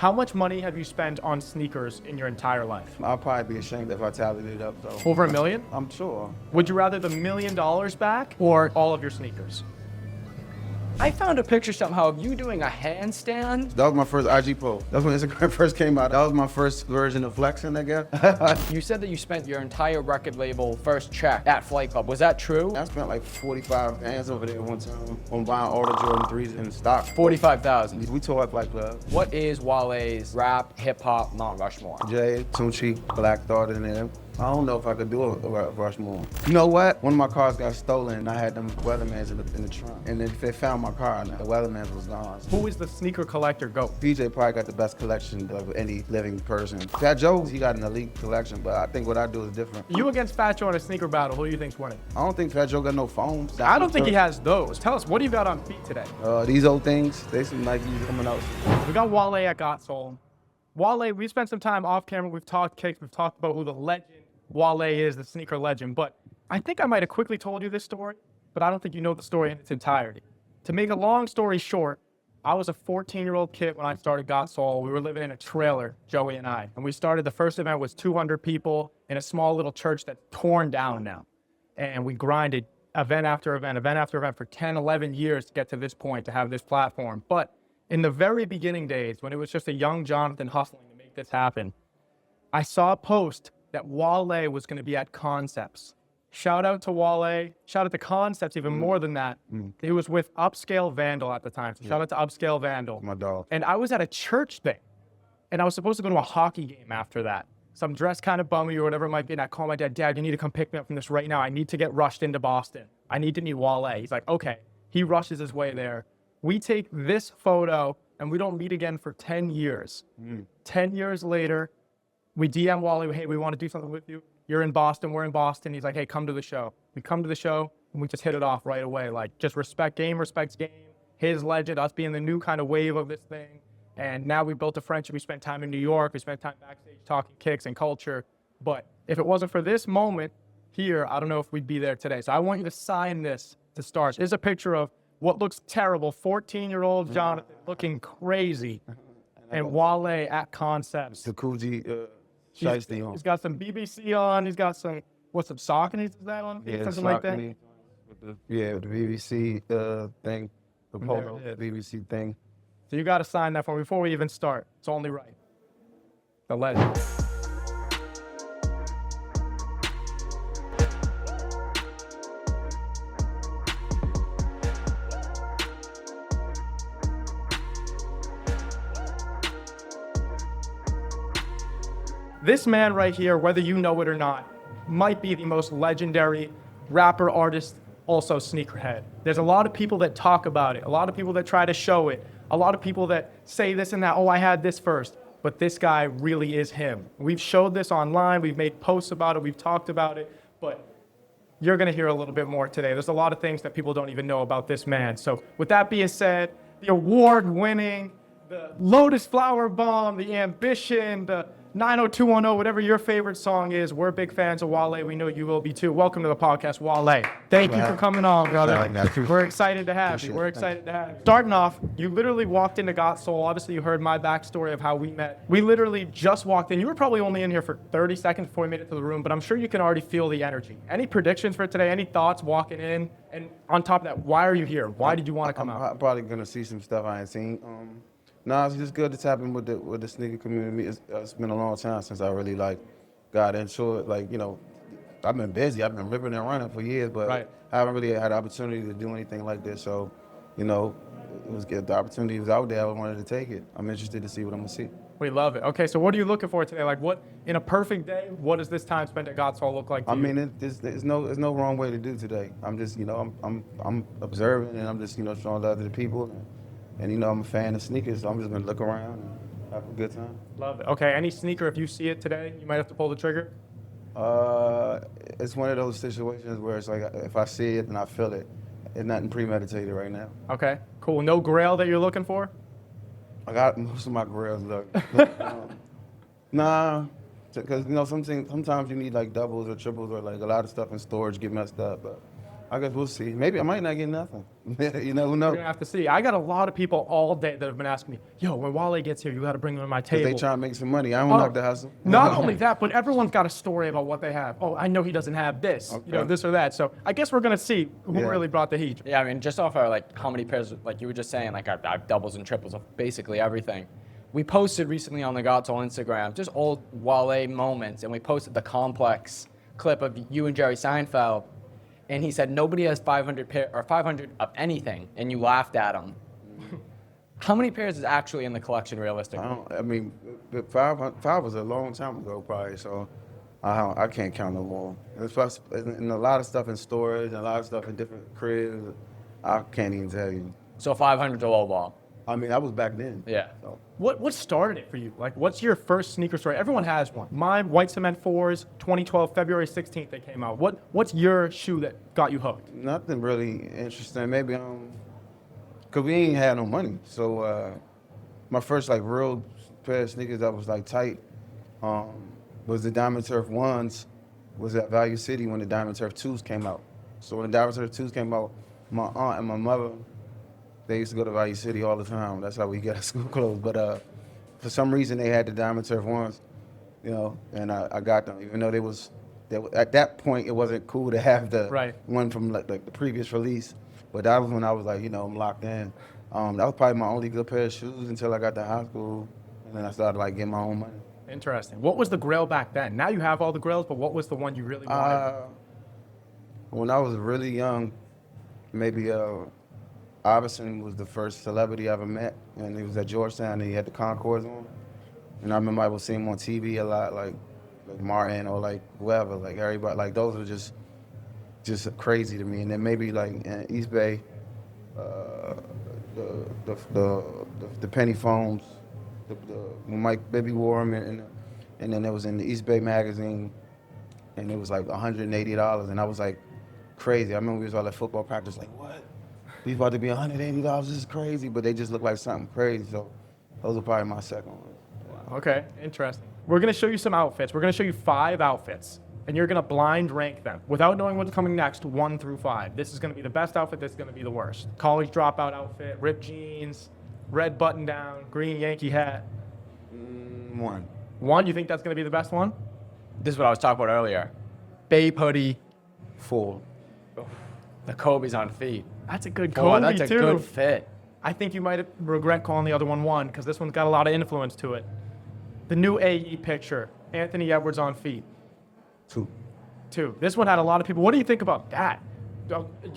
How much money have you spent on sneakers in your entire life? I'll probably be ashamed if I tallied it up, though. Over $1 million? I'm sure. Would you rather the $1 million back or all of your sneakers? I found a picture somehow of you doing a handstand. That was my first IG post. That's when Instagram first came out. That was my first version of flexing, I guess. You said that you spent your entire record label first check at Flight Club. Was that true? I spent like 45 bands over there one time on buying all the Jordan 3s in stock. 45,000. We tore up Flight Club. What is Wale's rap, hip hop, Mount Rushmore? Jay, Tunchi, Black Thought in there. I don't know if I could do a Rushmore. You know what? One of my cars got stolen and I had them Weathermans in the trunk. And then they found my car and the Weathermans was gone. Who is the sneaker collector GOAT? PJ probably got the best collection of any living person. Fat Joe, he got an elite collection, but I think what I do is different. You against Fat Joe in a sneaker battle, who do you think's winning? I don't think Fat Joe got no phones. I don't think he has those. Tell us, what do you got on feet today? These old things, they seem like he's coming out. We got Wale at Got Soul. Wale, we spent some time off camera. We've talked kicks. We've talked about who the legend Wale is, the sneaker legend. But I think I might have quickly told you this story, but I don't think you know the story in its entirety. To make a long story short, I was a 14-year-old kid when I started Got Soul. We were living in a trailer, Joey and I. And we started, the first event was 200 people in a small little church that's torn down now. And we grinded event after event for 10, 11 years to get to this point, to have this platform. But in the very beginning days, when it was just a young Jonathan hustling to make this happen, I saw a post that Wale was going to be at Concepts. Shout out to Wale. Shout out to Concepts, even more than that. He was with Upscale Vandal at the time. So shout out to Upscale Vandal. My dog. And I was at a church thing. And I was supposed to go to a hockey game after that. So I'm dressed kind of bummy or whatever it might be. And I call my dad, Dad, you need to come pick me up from this right now. I need to get rushed into Boston. I need to meet Wale. He's like, okay. He rushes his way there. We take this photo and we don't meet again for 10 years. 10 years later, we DM Wale, hey, we want to do something with you. You're in Boston, we're in Boston. He's like, hey, come to the show. We come to the show and we just hit it off right away. Like, just respect game, respects game. His legend, us being the new kind of wave of this thing. And now we built a friendship. We spent time in New York. We spent time backstage talking kicks and culture. But if it wasn't for this moment here, I don't know if we'd be there today. So I want you to sign this to start. Here's a picture of what looks terrible, 14-year-old Jonathan looking crazy. And Wale at Concepts. The Coogee He's got some BBC on. He's got some, some Saucony is that on? Yeah, something like that. With the BBC thing, the polo BBC thing. So you got to sign that for me before we even start. It's only right. The legend. This man right here, whether you know it or not, might be the most legendary rapper, artist, also sneakerhead. There's a lot of people that talk about it, a lot of people that try to show it, a lot of people that say this and that, oh, I had this first, but this guy really is him. We've showed this online, we've made posts about it, we've talked about it, but you're gonna hear a little bit more today. There's a lot of things that people don't even know about this man. So with that being said, the award-winning, the Lotus Flower Bomb, the Ambition, the 90210, whatever your favorite song is, we're big fans of Wale. We know you will be too. Welcome to the podcast, Wale. Thank you for coming on, brother. We're excited to have you. We're excited to have you. Starting off, you literally walked into Got Soul. Obviously, you heard my backstory of how we met. We literally just walked in. You were probably only in here for 30 seconds before we made it to the room, but I'm sure you can already feel the energy. Any predictions for today? Any thoughts walking in? And on top of that, why are you here? Why did you want to come out? I'm probably going to see some stuff I ain't seen. No, it's just good to tap in with the sneaker community. It's been a long time since I really got into it. I've been busy. I've been ripping and running for years, but I haven't really had the opportunity to do anything like this. So, it was good. The opportunity was out there. I wanted to take it. I'm interested to see what I'm gonna see. We love it. Okay, so what are you looking for today? What in a perfect day? What does this time spent at Got Soul look like to you? mean, there's no wrong way to do today. I'm just, I'm observing and I'm just, showing love to the people. And I'm a fan of sneakers, so I'm just gonna look around and have a good time. Love it. Okay, any sneaker, if you see it today, you might have to pull the trigger? It's one of those situations where it's like, if I see it, then I feel it. It's nothing premeditated right now. Okay, cool. No grail that you're looking for? I got most of my grails, look. Nah, because, sometimes you need doubles or triples or a lot of stuff in storage get messed up, but I guess we'll see. Maybe I might not get nothing. You know, who We're knows? gonna have to see. I got a lot of people all day that have been asking me, "Yo, when Wale gets here, you got to bring him to my table." They try to make some money. I don't Oh, knock the hustle. Not only that, but everyone's got a story about what they have. Oh, I know he doesn't have this, Okay. this or that. So I guess we're gonna see who Yeah. really brought the heat. Yeah, I mean, just off of like how many pairs, like you were just saying, like I've doubles and triples of basically everything. We posted recently on the Gods on Instagram just old Wale moments, and we posted the Complex clip of you and Jerry Seinfeld, and he said nobody has 500 pair or 500 of anything, and you laughed at him. How many pairs is actually in the collection realistically? I mean, the five was a long time ago, probably. So I can't count no more. And a lot of stuff in storage, and a lot of stuff in different cribs. I can't even tell you. So 500 to low ball. I mean, that was back then. Yeah. So, What started it for you? Like, what's your first sneaker story? Everyone has one. Mine, White Cement 4s, 2012, February 16th they came out. What's your shoe that got you hooked? nothing really interesting. Maybe cause we ain't had no money. So my first like real pair of sneakers that was like tight was the Diamond Turf 1s. Was at Value City when the Diamond Turf 2s came out. So when the Diamond Turf 2s came out, my aunt and my mother, they used to go to Value City all the time. That's how we get our school clothes. But for some reason they had the Diamond Turf 1s, and I got them, even though at that point it wasn't cool to have the Right. one from like the previous release. But that was when I was like, I'm locked in. That was probably my only good pair of shoes until I got to high school, and then I started like getting my own money. Interesting. What was the grail back then? Now you have all the grails, but what was the one you really wanted? When I was really young, maybe Iverson was the first celebrity I ever met, and he was at Georgetown, and he had the Concords on. And I remember I would see him on TV a lot, like Martin or like whoever, like everybody, like those were just crazy to me. And then maybe like in East Bay, the penny foams, when Mike Bibby wore them, and then it was in the East Bay magazine, and it was like $180, and I was like crazy. I remember we was all at football practice, like what? These about to be $180. This is crazy, but they just look like something crazy. So those are probably my second ones. Okay, interesting. We're gonna show you some outfits. We're gonna show you 5 outfits, and you're gonna blind rank them without knowing what's coming next, 1 through 5. This is gonna be the best outfit. This is gonna be the worst. College dropout outfit, ripped jeans, red button down, green Yankee hat. 1. 1, you think that's gonna be the best one? This is what I was talking about earlier. Babe hoodie, 4. the Kobe's on feet. That's a good Boy, Kobe that's a too. good fit. I think you might regret calling the other one 1 because this one's got a lot of influence to it. The new AE picture, Anthony Edwards on feet. 2. 2. This one had a lot of people. What do you think about that?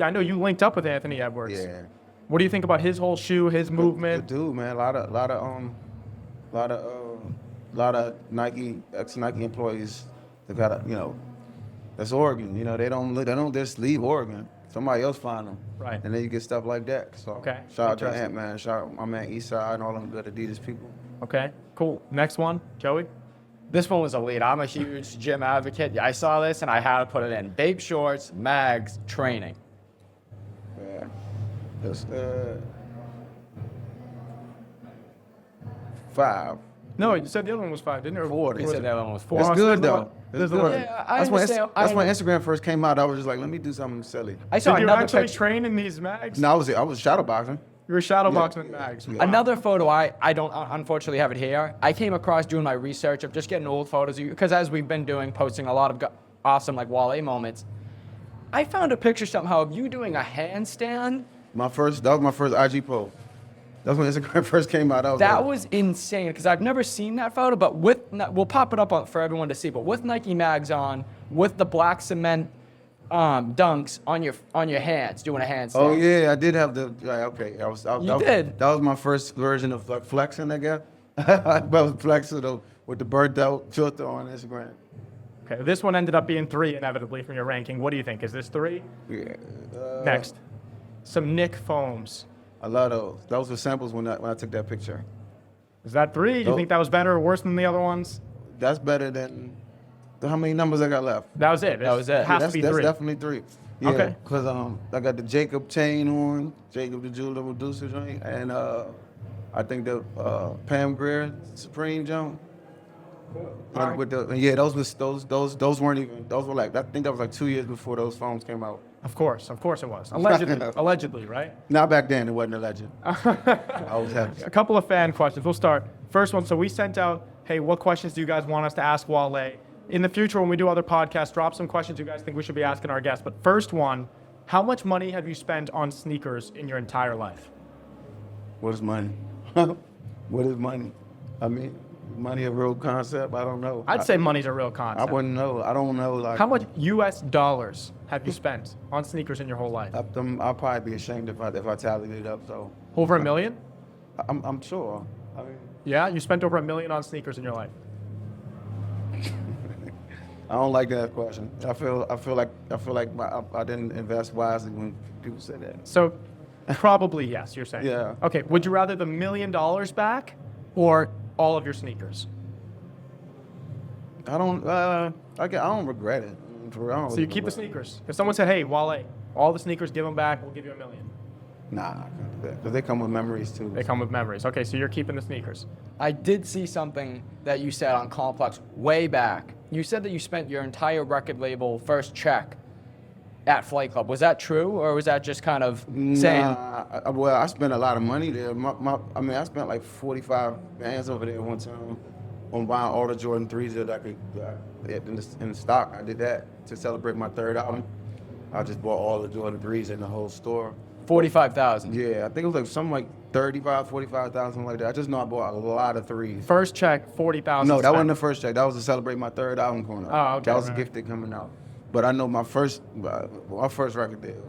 I know you linked up with Anthony Edwards. Yeah. What do you think about his whole shoe, his movement? The dude, man, a lot of Nike ex-Nike employees. They got that's Oregon. They don't just leave Oregon. Somebody else find them. Right. And then you get stuff like that. So Okay. shout out to Interesting. Ant, man. Shout out my man Eastside and all them good Adidas people. Okay, cool. Next one, Joey. This one was elite. I'm a huge gym advocate. I saw this and I had to put it in. Babe shorts, mags, training. Yeah. That's 5. No, you said the other one was 5, didn't you? Or 4. He said the other one was 4. Four. That's Oh, good there's the though. one. That's There's the good. one. Yeah, I That's when understand. that's when Instagram first came out. I was just like, let me do something silly. I saw Did you another actually picture. train in these mags? No, I was shadowboxing. You were shadowboxing in mags. Yeah. Wow. Another photo, I don't unfortunately have it here. I came across doing my research of just getting old photos of you, because as we've been doing, posting a lot of awesome like Wale moments. I found a picture somehow of you doing a handstand. That was my first IG post. That's when Instagram first came out. That was insane, because I've never seen that photo, but we'll pop it up for everyone to see, but with Nike mags on, with the black cement dunks on your hands, doing a handstand. Oh yeah, I did have the. Okay, You did? That was my first version of like flexing, I guess. I was flexing with the burnt out filter on Instagram. Okay, this one ended up being 3 inevitably from your ranking. What do you think? Is this 3? Yeah. Next, some Nick foams. I love those. Those were samples when I took that picture. Is that 3? Do you Nope. think that was better or worse than the other ones? That's better than. How many numbers I got left? That was it. That was it. It has that's, to be that's 3. definitely 3. Yeah, Okay. Cause I got the Jacob chain on, Jacob the Jeweler Reducer joint, and I think the Pam Grier Supreme joint. Alright. With those weren't even. Those were like, I think that was like 2 years before those phones came out. Of course it was. Allegedly, right? Not back then, it wasn't a legend. I was happy. A couple of fan questions. We'll start. First one, so we sent out, hey, what questions do you guys want us to ask Wale? In the future, when we do other podcasts, drop some questions you guys think we should be asking our guests. But first one, how much money have you spent on sneakers in your entire life? What is money? What is money? I mean, money a real concept? I don't know. I'd say money's a real I concept. wouldn't know. I don't know. Like, How much US dollars have you spent on sneakers in your whole life? I'll probably be ashamed if I tallied it up. So Over $1 million? I'm sure. I mean, Yeah, you spent over $1 million on sneakers in your life. I don't like that question. I feel like I didn't invest wisely when people say that. So probably yes, you're saying. Yeah. Okay, would you rather the $1 million back or all of your sneakers? I don't regret it. For real, I don't So you keep the regret it. sneakers. If someone said, hey, Wale, all the sneakers, give them back, we'll give you $1 million. Nah, I can't do that. Because they come with memories too. They come with memories. Okay, so you're keeping the sneakers. I did see something that you said on Complex way back. You said that you spent your entire record label first check at Flight Club. Was that true, or was that just kind of saying? Well, I spent a lot of money there. I spent like 45 bands over there one time on buying all the Jordan 3s that I could in the stock. I did that to celebrate my third album. I just bought all the Jordan 3s in the whole store. 45,000. Yeah, I think it was like something like 35, 45,000 like that. I just know I bought a lot of 3s. First check, 40,000. No, that wasn't the first check. That was to celebrate my third album coming out. Oh, okay. That was a Right. gifted coming out. But I know my first record deal,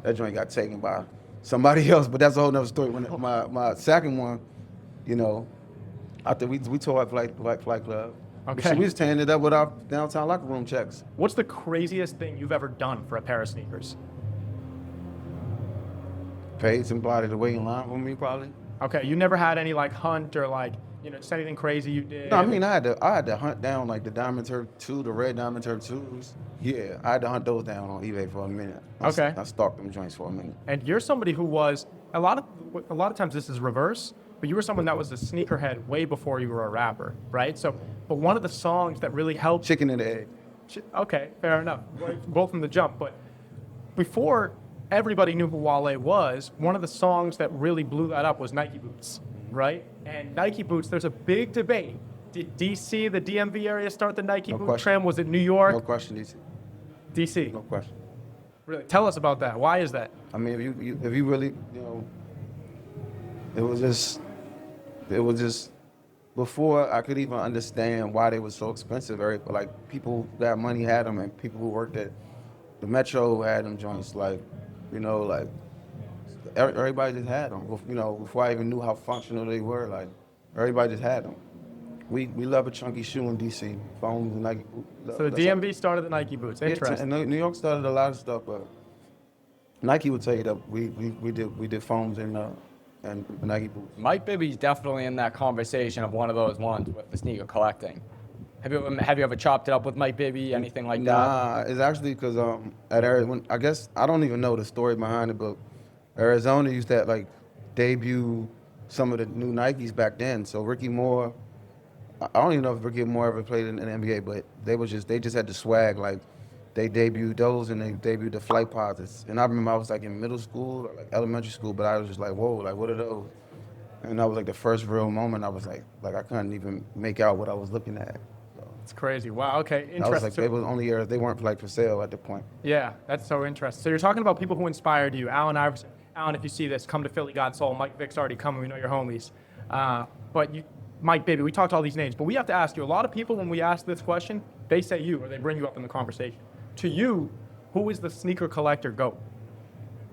that joint got taken by somebody else. But that's a whole nother story. When my second one, you know, after we tore up Flight Club. Okay. We was tearing it up with our downtown locker room checks. What's the craziest thing you've ever done for a pair of sneakers? Paid somebody to wait in line for me, probably. Okay, you never had any like hunt or like, just anything crazy you did? No, I mean I had to hunt down like the Diamond Turf 2, the red Diamond Turf 2s. Yeah, I had to hunt those down on eBay for a minute. Okay. I stalked them joints for a minute. And you're somebody who was a lot of times this is reverse, but you were someone that was a sneakerhead way before you were a rapper, right? So, but one of the songs that really helped. Chicken and the egg. Okay, fair enough. Both from the jump, but before everybody knew who Wale was, one of the songs that really blew that up was Nike Boots, right? And Nike Boots, there's a big debate. Did DC, the DMV area, start the Nike boot question. trend? Was it New York? No question, DC. DC. No question. Really? Tell us about that. Why is that? I mean, if you really, it was just before I could even understand why they were so expensive. Like people who got money had them, and people who worked at the Metro had them joints. Like, everybody just had them. Before I even knew how functional they were, like everybody just had them. We love a chunky shoe in DC. Foams and Nike. So the DMV started the Nike Boots. Interesting. And New York started a lot of stuff, but Nike would tell you that we did foams and Nike boots. Mike Bibby's definitely in that conversation of one of those ones with the sneaker collecting. Have you ever chopped it up with Mike Bibby, anything like that? Nah, it's actually because at Arizona, I guess I don't even know the story behind it, but Arizona used to like debut some of the new Nikes back then. So Ricky Moore, I don't even know if Ricky Moore ever played in the NBA, but they just had the swag. Like they debuted those and they debuted the Foamposites. And I remember I was like in middle school or like elementary school, but I was just like, whoa, like what are those? And that was like the first real moment. I was like I couldn't even make out what I was looking at. It's crazy. Wow. Okay. Interesting. I was like, they were only they weren't like for sale at the point. Yeah, that's so interesting. So you're talking about people who inspired you. Allen Iverson. Allen, if you see this, come to Philly, God Soul. Mike Vick's already coming. We know you're homies. But Mike Bibby, we talked all these names, but we have to ask you. A lot of people, when we ask this question, they say you, or they bring you up in the conversation. To you, who is the sneaker collector GOAT?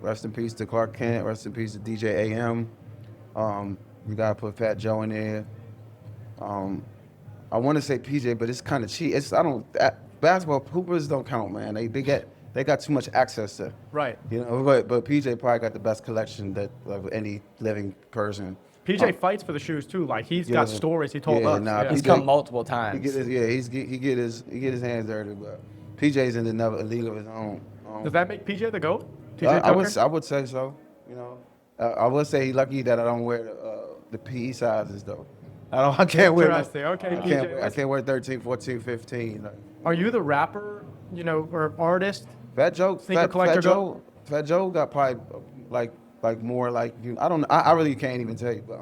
Rest in peace to Clark Kent. Rest in peace to DJ AM. You gotta put Fat Joe in there. I want to say PJ, but it's kind of cheap. Basketball hoopers don't count, man. They got too much access to. Right. But PJ probably got the best collection that of any living person. PJ fights for the shoes too. Like he's got stories he told us. Nah, He's PJ, come multiple times. he get his hands dirty, but PJ's in another league of his own. Does that make PJ the GOAT? PJ Tucker? I would say so. I would say he's lucky that I don't wear the PE sizes though. I can't wear. Interesting. Okay, PJ. I can't wear 13, 14, 15. Are you the rapper, or artist Sneaker collector go? Fat Joe got probably like more like I don't know. I really can't even tell you, but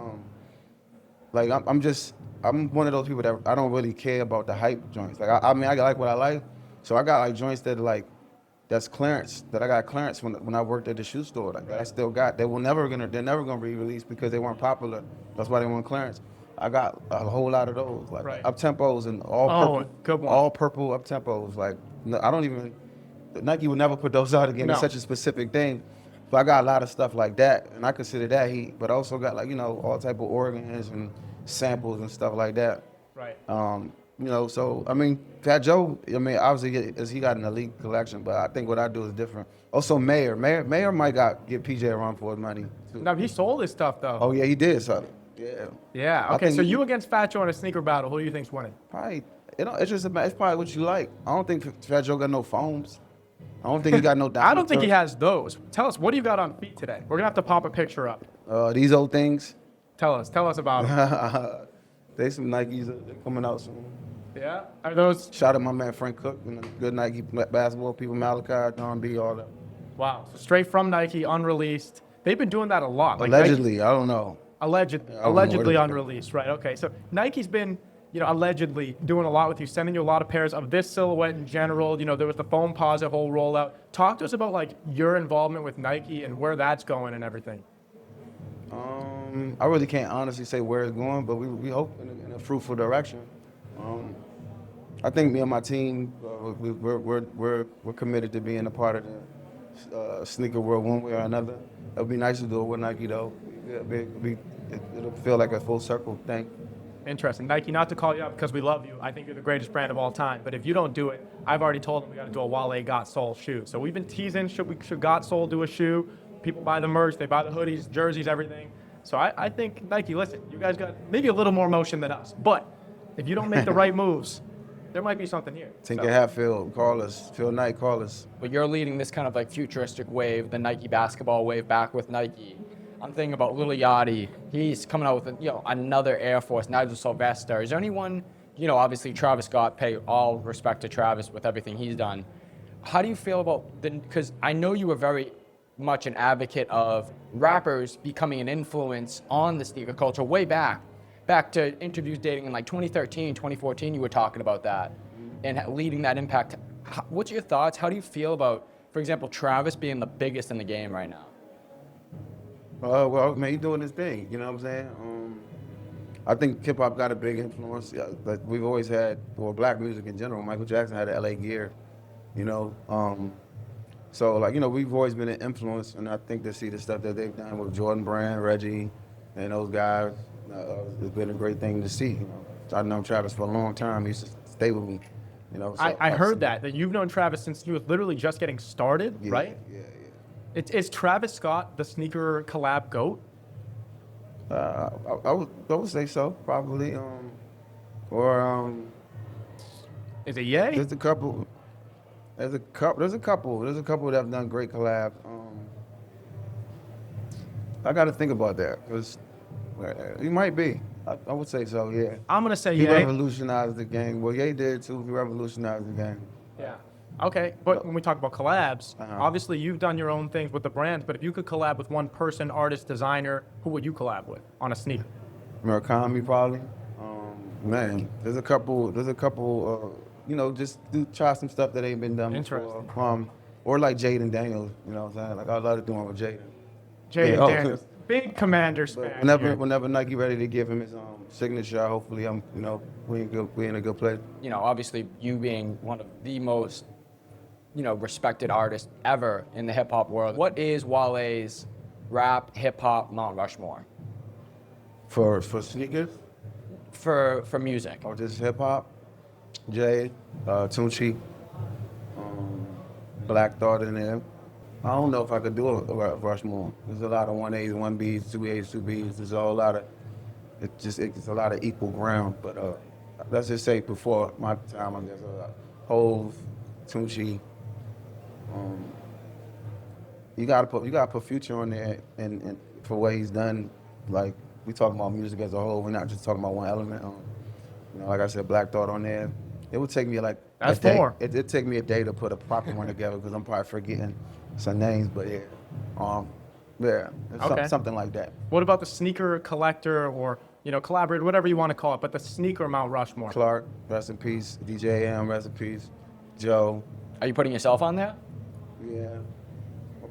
like I'm one of those people that I don't really care about the hype joints. Like I mean I like what I like, so I got like joints that like that's clearance that I got clearance when I worked at the shoe store. Like that I still got. They're never gonna be released because they weren't popular. That's why they weren't clearance. I got a whole lot of those like up tempos and all purple up tempos. Like I don't even Nike would never put those out again. It's such a specific thing. But I got a lot of stuff like that, and I consider that heat. But I also got like all type of organs and samples and stuff like that. Right. So I mean, Fat Joe. I mean, obviously he got an elite collection, but I think what I do is different. Also, Mayor might give PJ a run for his money too. No, he sold his stuff though. Oh yeah, he did. So yeah. Yeah. Okay. So you against Fat Joe in a sneaker battle, who do you think's winning? Probably. It's probably what you like. I don't think Fat Joe got no foams. I don't think he got no. I don't think he has those. Tell us, what do you got on feet today? We're gonna have to pop a picture up. These old things. Tell us about them. They some Nikes coming out soon. Yeah? Are those? Shout out my man Frank Cook and the good Nike basketball people, Malachi, Don B, all that. Wow. So straight from Nike, unreleased. They've been doing that a lot. Like allegedly, Nike, I don't know. Allegedly unreleased, right? Okay. So Nike's been, allegedly doing a lot with you, sending you a lot of pairs of this silhouette in general. There was the Foamposites whole rollout. Talk to us about like your involvement with Nike and where that's going and everything. I really can't honestly say where it's going, but we hope in a fruitful direction. I think me and my team, we're committed to being a part of the sneaker world one way or another. It'd be nice to do it with Nike though. It'll feel like a full circle thing. Interesting. Nike, not to call you up because we love you. I think you're the greatest brand of all time. But if you don't do it, I've already told them we got to do a Wale Got Soul shoe. So we've been teasing, should Got Soul do a shoe? People buy the merch, they buy the hoodies, jerseys, everything. So I think, Nike, listen, you guys got maybe a little more motion than us. But if you don't make the right moves, there might be something here. Tinker Hatfield, call us. Phil Knight, call us. But you're leading this kind of like futuristic wave, the Nike basketball wave back with Nike. I'm thinking about Lil Yachty. He's coming out with another Air Force, Nigel Sylvester. Is there anyone, obviously Travis Scott, pay all respect to Travis with everything he's done. How do you feel about because I know you were very much an advocate of rappers becoming an influence on the sneaker culture way back to interviews dating in like 2013, 2014, you were talking about that and leading that impact. What's your thoughts? How do you feel about, for example, Travis being the biggest in the game right now? Well, man, he's doing his thing, you know what I'm saying? I think hip-hop got a big influence. Like we've always had, black music in general. Michael Jackson had the LA Gear, So, we've always been an influence, and I think to see the stuff that they've done with Jordan Brand, Reggie, and those guys, it's been a great thing to see. So I've known Travis for a long time. He used to stay with me, So I heard that you've known Travis since he was literally just getting started, right? Yeah. Is Travis Scott the sneaker collab GOAT? I would say so, probably. Is it yay? There's a couple that have done great collab. I got to think about that because he might be. I would say so. Yeah. I'm gonna say he yay. revolutionized the game. Well, Ye did too. He revolutionized the game. Yeah. Okay, but when we talk about collabs, obviously you've done your own things with the brands. But if you could collab with one person, artist, designer, who would you collab with on a sneaker? Murakami probably. Man, there's a couple. Just try some stuff that ain't been done before. Or like Jaden Daniels, you know what I'm saying? Like I love doing with Jaden. Jaden Daniels, big commander span. Whenever Nike ready to give him his signature, hopefully we in a good place. Obviously you being one of the most, respected artists ever in the hip hop world. What is Wale's rap, hip hop, Mount Rushmore? For sneakers? For music. Or just hip hop? Jay, Tunchi, Black Thought in there. I don't know if I could do a Rushmore. There's a lot of 1As, 1Bs, 2As, 2Bs. There's a lot of, it's a lot of equal ground. But let's just say before my time, I guess, Hove, Tunchi. You gotta put Future on there and for what he's done. Like we talking about music as a whole. We're not just talking about one element. Like I said, Black Thought on there. It would take me like That's a day. 4. It'd take me a day to put a proper one together because I'm probably forgetting some names. But yeah, it's Okay. something like that. What about the sneaker collector or, collaborator, whatever you want to call it, but the sneaker Mount Rushmore? Clark, rest in peace. DJ AM, rest in peace. Joe. Are you putting yourself on there? Yeah.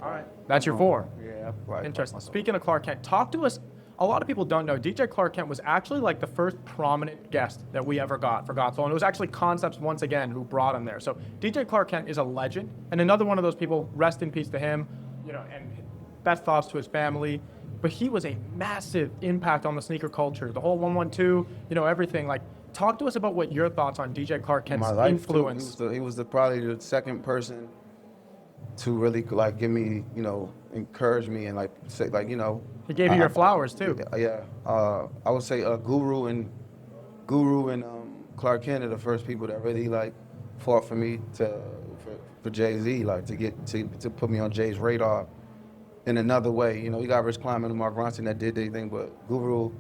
All right. That's your 4. Yeah. Right. Interesting. Speaking of Clark Kent, talk to us. A lot of people don't know DJ Clark Kent was actually like the first prominent guest that we ever got for Got Soul, and it was actually Concepts once again who brought him there. So DJ Clark Kent is a legend, and another one of those people. Rest in peace to him, and best thoughts to his family. But he was a massive impact on the sneaker culture, the whole 112, everything. Like, talk to us about what your thoughts on DJ Clark Kent's My life, influence. He was probably the second person to really like give me, encourage me and like say like, He gave you your flowers too. Yeah, I would say Guru and Clark Kent are the first people that really like fought for me for Jay-Z, like to get to put me on Jay's radar in another way. You got Rich Kleiman and Mark Ronson that did their thing, but Guru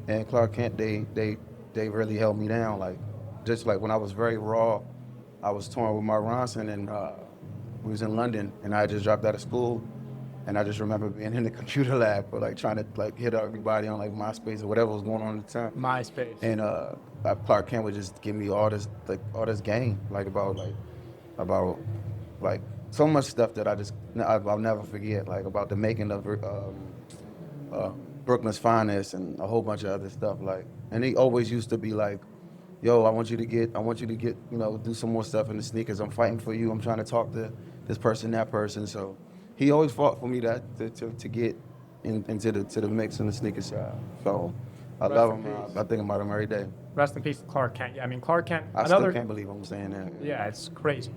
and Clark Kent they really held me down. Like just like when I was very raw, I was touring with Mark Ronson and we was in London and I just dropped out of school. And I just remember being in the computer lab for like trying to like hit everybody on like MySpace or whatever was going on at the time. MySpace. And Clark Kent would just give me all this game about so much stuff that I'll never forget, like about the making of Brooklyn's Finest and a whole bunch of other stuff. Like, and he always used to be like, "Yo, I want you to get, do some more stuff in the sneakers. I'm fighting for you. I'm trying to talk to this person, that person." So he always fought for me to get into the mix in the sneaker side. So I love him. I think about him every day. Rest in peace, Clark Kent. Yeah, I mean, Clark Kent. I still can't believe I'm saying that. Yeah, it's crazy,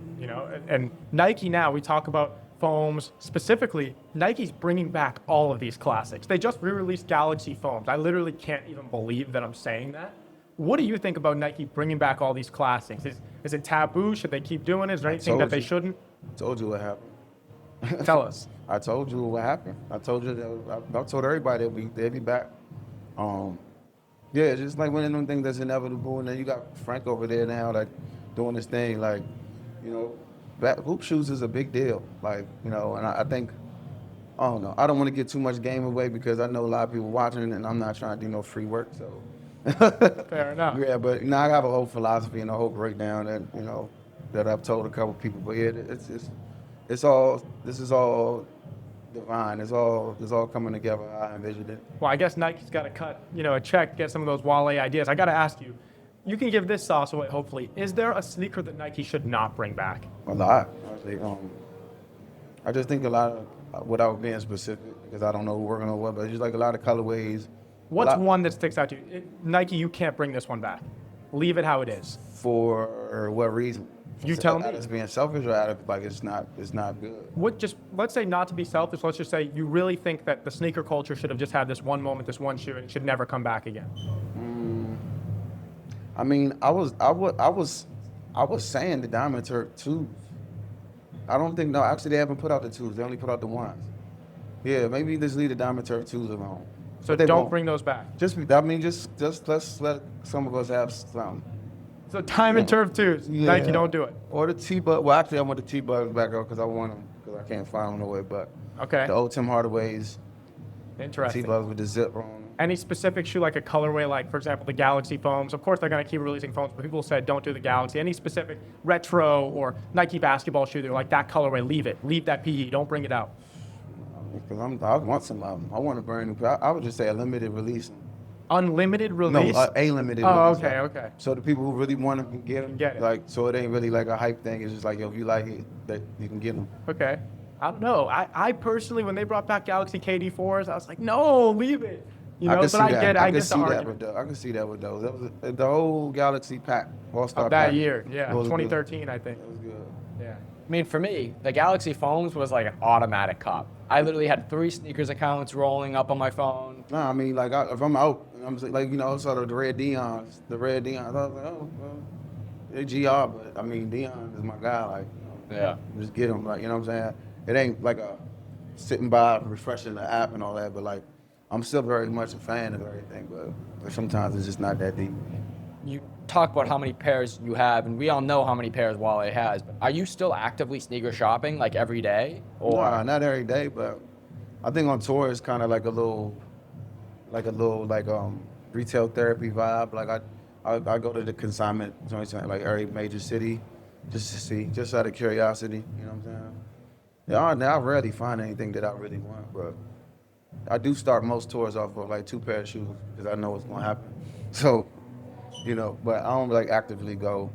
And Nike now, we talk about foams specifically. Nike's bringing back all of these classics. They just re-released Galaxy foams. I literally can't even believe that I'm saying that. What do you think about Nike bringing back all these classics? Is it taboo? Should they keep doing it? Is there anything that they shouldn't? I told you what happened. Tell us. I told you what happened. I told you that I told everybody they'd be back. Yeah, just like one of them things that's inevitable. And then you got Frank over there now, like doing this thing, like, hoop shoes is a big deal. Like, and I think, I don't know. I don't want to get too much game away because I know a lot of people watching and I'm not trying to do no free work. So. Fair enough. Yeah, but I have a whole philosophy and a whole breakdown that that I've told a couple people. But yeah, this is all divine. It's all coming together. I envisioned it. Well, I guess Nike's got to cut, a check, get some of those Wale ideas. I got to ask you, you can give this sauce away, hopefully. Is there a sneaker that Nike should not bring back? A lot. I just think a lot of, without being specific, because I don't know who we're gonna what, but just like a lot of colorways. What's one that sticks out to you? Nike, you can't bring this one back. Leave it how it is. For what reason? You tell me. Out of being selfish or out of like it's not good. Let's say not to be selfish. Let's just say you really think that the sneaker culture should have just had this one moment, this one shoe, and it should never come back again. I mean, I was saying the Diamond Turk 2s. I don't think actually they haven't put out the 2s. They only put out the 1s. Yeah, maybe just leave the Diamond Turk 2s alone. So don't bring those back. Just let's let some of us have some. So Diamond Turf 2s. Yeah. Nike, don't do it. Or the T-Bug. Well, actually, I want the T-Bugs back up because I want them because I can't find them nowhere. But Okay. the old Tim Hardaways, Interesting. T-Bugs with the zip on them. Any specific shoe, like a colorway, like, for example, the Galaxy foams? Of course, they're going to keep releasing foams, but people said don't do the Galaxy. Any specific retro or Nike basketball shoe, they're like, that colorway, leave it. Leave that PE. Don't bring it out. Because I want some of them. I want a brand new. I would just say a limited release. Unlimited No, release? a limited Oh, release. okay. So the people who really want them can get them. Get it. Like, so it ain't really like a hype thing. It's just like, yo, if you like it, that you can get them. Okay. I don't know. I personally, when they brought back Galaxy KD4s, I was like, no, leave it. I can but see I that. get I the can see that argument. with those. I can see that with those. That was the whole Galaxy pack, All-Star Of that pack. year, yeah, was good. 2013, I think. That was good. Yeah. I mean, for me, the Galaxy Foams was like an automatic cop. I literally had 3 sneakers accounts rolling up on my phone. No, I mean, like, if I'm out, I'm like, sort of the red Deons, I was like, oh, well, they're GR, but I mean, Deon is my guy. Like, Yeah. just get him. Like, you know what I'm saying? It ain't like a sitting by refreshing the app and all that, but like, I'm still very much a fan of everything, but sometimes it's just not that deep. you talk about how many pairs you have, and we all know how many pairs Wale has. But are you still actively sneaker shopping like every day? Or Nah, not every day, but I think on tour it's kind of like a little retail therapy vibe. Like I go to the consignment joints in like every major city just to see, just out of curiosity. You know what I'm saying? Yeah, I rarely find anything that I really want, but I do start most tours off with like 2 pairs of shoes because I know what's gonna happen. So, you know, but I don't like actively go.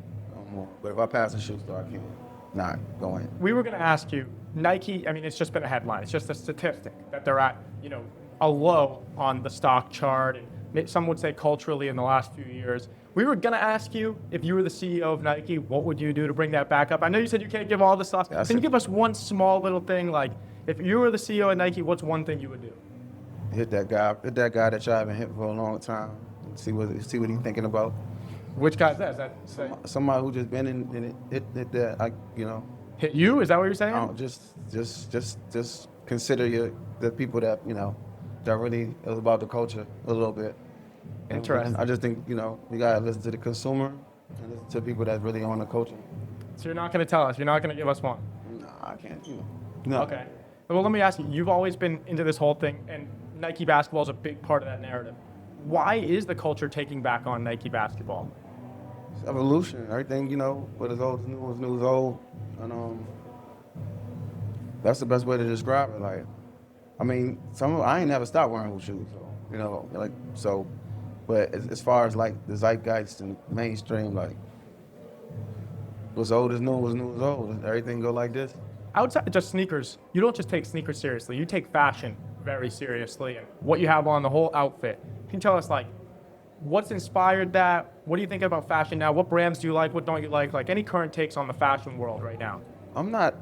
But if I pass a shoe store, I can't not go in. We were going to ask you, Nike, I mean, it's just been a headline. It's just a statistic that they're at, a low on the stock chart. And some would say culturally in the last few years. We were going to ask you, if you were the CEO of Nike, what would you do to bring that back up? I know you said you can't give all the stuff. Yeah, Can you give us one small little thing? Like, if you were the CEO of Nike, what's one thing you would do? Hit that guy that you haven't hit for a long time. See what he's thinking about. Which guy's that? Is that say, Somebody who just been in it that hit you? Is that what you're saying? I don't, just consider the people that that really is about the culture a little bit. Interesting. I just think we gotta listen to the consumer and listen to people that's really on the culture. So you're not going to tell us. You're not going to give us one. No, I can't. No. Okay. Well, let me ask you. You've always been into this whole thing, and Nike basketball is a big part of that narrative. Why is the culture taking back on Nike basketball? It's evolution. Everything what is old is new is old, and that's the best way to describe it. Like, I mean, I ain't never stopped wearing hoop shoes, so, but as far as like the zeitgeist and mainstream, like what's old is new, what's new is old. Everything go like this. Outside of just sneakers, you don't just take sneakers seriously. You take fashion very seriously, and what you have on the whole outfit. Can you tell us, like, what's inspired that? What do you think about fashion now? What brands do you like? What don't you like? Like, any current takes on the fashion world right now?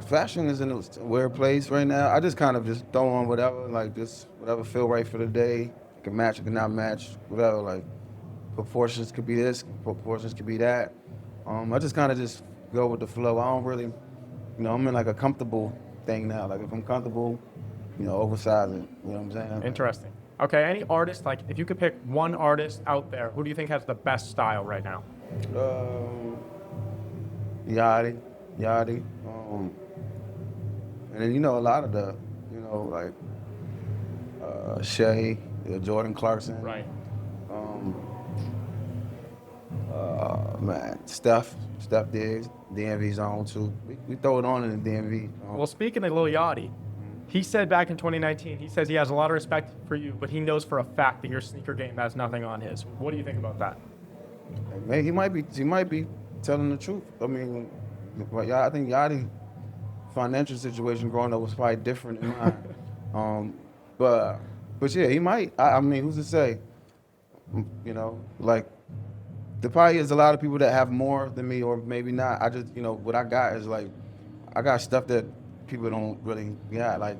Fashion is in a weird place right now. I just kind of just throw on whatever, like just whatever feel right for the day. It can match, it can not match, whatever. Like proportions could be this, proportions could be that. I just kind of just go with the flow. I don't really, I'm in like a comfortable thing now. Like if I'm comfortable, oversize it. You know what I'm saying? Interesting. Okay, any artist, like if you could pick one artist out there, who do you think has the best style right now? Yachty. And then a lot of the, like Shay, Jordan Clarkson. Right. Steph Diggs, DMV zone too. We throw it on in the DMV. Well, speaking of Lil Yachty, he said back in 2019, he says he has a lot of respect for you, but he knows for a fact that your sneaker game has nothing on his. What do you think about that? Man, he might be telling the truth. I mean, I think Yachty's financial situation growing up was probably different than mine. But yeah, he might. I mean, who's to say? Like there probably is a lot of people that have more than me, or maybe not. I just, what I got is like, I got stuff that people don't really got. Like,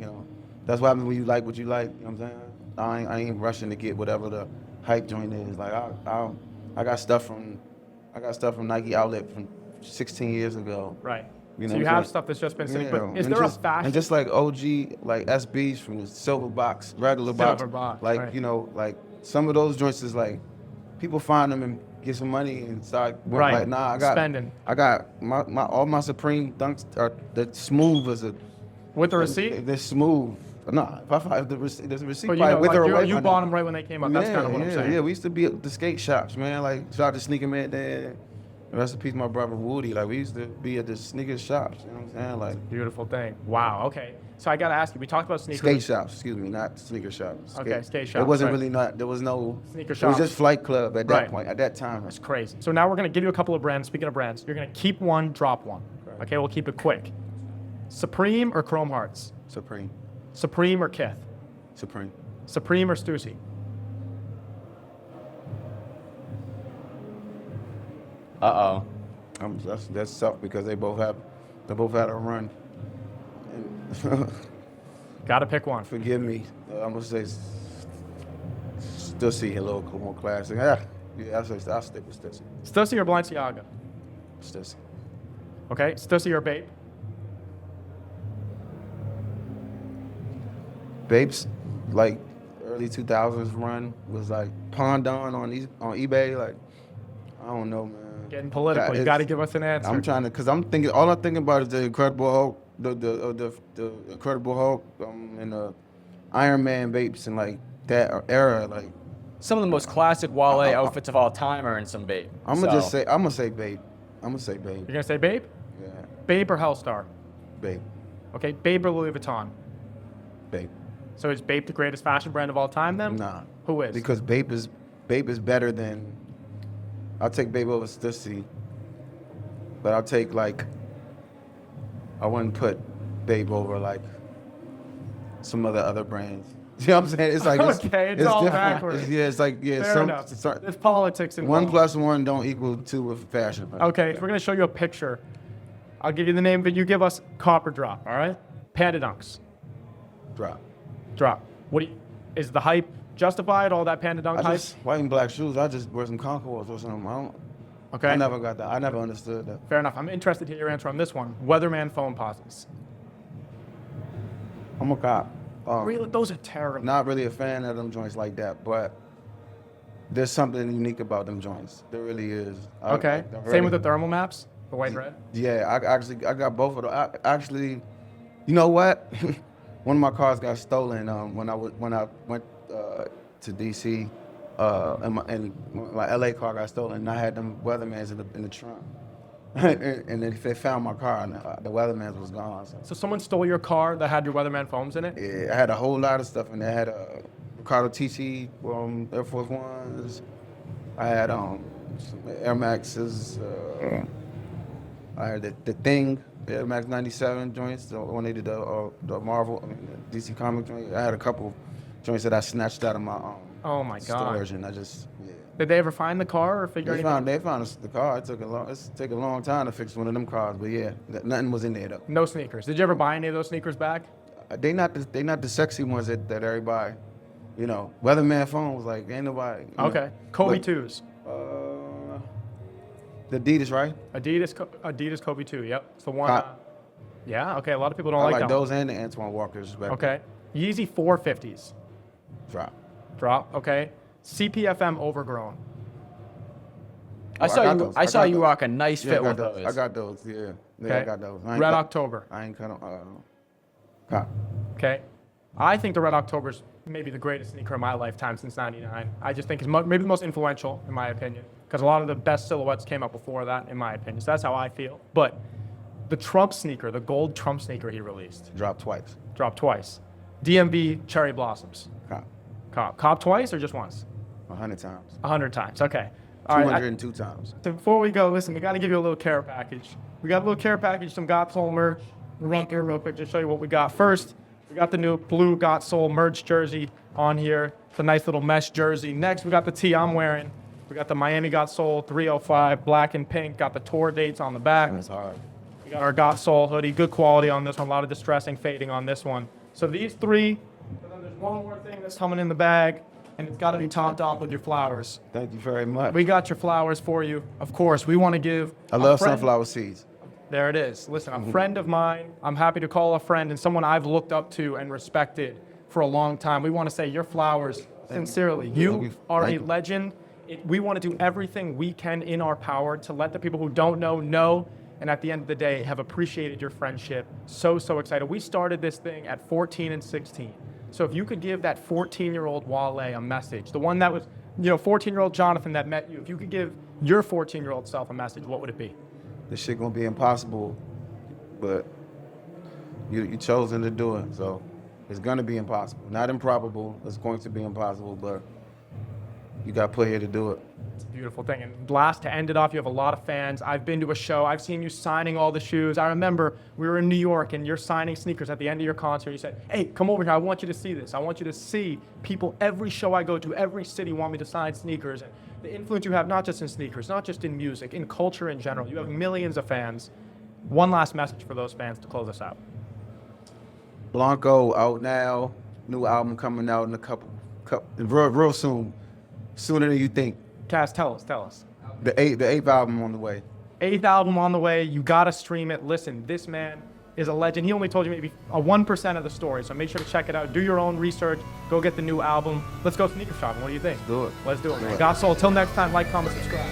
that's what happens when you like what you like. You know what I'm saying? I ain't rushing to get whatever the hype joint is. Like, I got stuff from Nike Outlet from 16 years ago. Right. You know so you have stuff that's just been sitting. Yeah. But is there a fashion? And just like OG, like SBs from the silver box, regular box. Silver box, like, right. Like some of those joints is like, people find them and get some money and start Right. Like, nah, I got Spending. I got all my Supreme Dunks are the smooth as a. With the receipt? They're smooth. Nah, if the receipt, there's a receipt But probably with or away. you bought them right when they came out. That's kind of what I'm saying. Yeah, we used to be at the skate shops, man. Like, shout out to Sneaker Man there. Rest in peace, my brother Woody. Like, we used to be at the sneaker shops. You know what I'm saying? Like, beautiful thing. Wow. Okay. So I got to ask you. We talked about sneakers. skate shops. Excuse me, not sneaker shops. Okay, skate shops. It wasn't right. really not. There was no Sneaker It shops. was just Flight Club at that Right. point. At that time. That's crazy. So now we're going to give you a couple of brands. Speaking of brands, you're going to keep one, drop one. Okay, we'll keep it quick. Supreme or Chrome Hearts? Supreme. Supreme or Kith? Supreme. Supreme or Stussy? Uh-oh. That's tough because they both had a run. And Got to pick one. forgive me. I'm gonna say Stussy a little more classic. Yeah, I'll stick with Stussy. Stussy or Balenciaga? Stussy. Okay, Stussy or Bape? Bape's like early 2000s run was like Pondon on eBay. Like I don't know, man. Getting political. You It's- got to give us an answer. I'm trying to, cause I'm thinking, all I'm thinking about is the Incredible Hulk, the Incredible Hulk, and the Iron Man vapes and like that era. Like, Some of the most classic Wale outfits of all time are in some Bape. I'm gonna say Babe. I'm gonna say Babe. You're going to say Babe? Yeah, Babe or Hellstar? Babe, Okay, Babe or Louis Vuitton? Babe. So is Babe the greatest fashion brand of all time then? Nah. Who is? Because Babe is better than. I'll take Babe over Stussy, but I'll take like. I wouldn't put Babe over like some other brands. You know what I'm saying? It's like Okay, it's all different. backwards. It's like Fair enough. There's politics involved. 1 + 1 don't equal 2 with fashion. Okay, so we're going to show you a picture. I'll give you the name, but you give us Copper Drop, all right? Panda Dunks. Drop. Drop. Is the hype justified, all that Panda Dunk hype? White and black shoes. I just wear some Concords or something. Okay. I never got that. I never understood that. Fair enough. I'm interested to hear your answer on this one. Weatherman Foamposites. I'm a cop. Really? Those are terrible. Not really a fan of them joints like that, but there's something unique about them joints. There really is. Okay. Same with the thermal maps, the white and red? Yeah, I got both of them. Actually, you know what? One of my cars got stolen when I went to DC, and my LA car got stolen, and I had them Weathermans in the trunk. And then they found my car, and the Weathermans was gone. So. So someone stole your car that had your Weatherman foams in it? Yeah, I had a whole lot of stuff in there. I had Ricardo TC Air Force Ones. I had some Air Maxes. I had the Thing, the Air Max 97 joints, when they did the Marvel, the DC comic joint. I had a couple joints that I snatched out of my Oh my God. storage, and I just, yeah. Did they ever find the car or figure anything? They found the car. It took a long time to fix one of them cars, but yeah, nothing was in there though. No sneakers. Did you ever buy any of those sneakers back? They not the sexy ones that everybody, you know. Weatherman phone was like, ain't nobody. You know. Okay. Kobe But, 2s. The Adidas, right? Adidas Kobe 2, yep. It's the one. Hot. Yeah, okay. A lot of people don't I like like that those and the Antoine Walkers. one. Okay. Yeezy 450s. Drop. Drop, okay. CPFM Overgrown. I saw got you. those. I I saw got you those. rock a nice Yeah, fit with those. those. I got those. Yeah. Okay. I got those. Red October. I ain't cut them. Cop. Okay. I think the Red October's maybe the greatest sneaker in my lifetime since '99. I just think it's maybe the most influential, in my opinion, because a lot of the best silhouettes came out before that, in my opinion. So that's how I feel. But the Trump sneaker, the gold Trump sneaker he released, Dropped twice. dropped twice. DMV Cherry Blossoms. Cop. Cop twice or just once? 100 times. 100 times. Okay. All right. 202 times. So before we go, listen, we got to give you a little care package. We got a little care package, some Got Soul merch. We'll run through real quick to show you what we got. First, we got the new blue Got Soul merch jersey on here. It's a nice little mesh jersey. Next, we got the tee I'm wearing. We got the Miami Got Soul 305, black and pink. Got the tour dates on the back. That's hard. We got our Got Soul hoodie. Good quality on this one. A lot of distressing fading on this one. So these three. And then there's one more thing that's coming in the bag, and it's got to be topped off with your flowers. Thank you very much. We got your flowers for you. Of course, we want to give. I a love friend- sunflower seeds. There it is. Listen, a friend of mine, I'm happy to call a friend, and someone I've looked up to and respected for a long time. We want to say your flowers, sincerely. You are a Thank you. legend. We want to do everything we can in our power to let the people who don't know, and at the end of the day, have appreciated your friendship. So excited. We started this thing at 14 and 16. So if you could give that 14-year-old Wale a message, the one that was, 14-year-old Jonathan that met you, if you could give your 14-year-old self a message, what would it be? This shit gonna be impossible, but you chosen to do it, so it's gonna be impossible. Not improbable. It's going to be impossible, but you got put here to do it. It's a beautiful thing. And last, to end it off, you have a lot of fans. I've been to a show. I've seen you signing all the shoes. I remember we were in New York and you're signing sneakers at the end of your concert. You said, hey, come over here. I want you to see this. I want you to see people. Every show I go to, every city want me to sign sneakers. And the influence you have, not just in sneakers, not just in music, in culture in general. You have millions of fans. One last message for those fans to close us out. Blanco out now. New album coming out in a couple real soon. Sooner than you think. Cass, tell us. The eighth album on the way. 8th album on the way. You gotta stream it. Listen, this man is a legend. He only told you maybe a 1% of the story, so make sure to check it out. Do your own research. Go get the new album. Let's go sneaker shopping. What do you think? Do it. Let's do it, Do man. it. Got Soul. Till next time, like, comment, subscribe.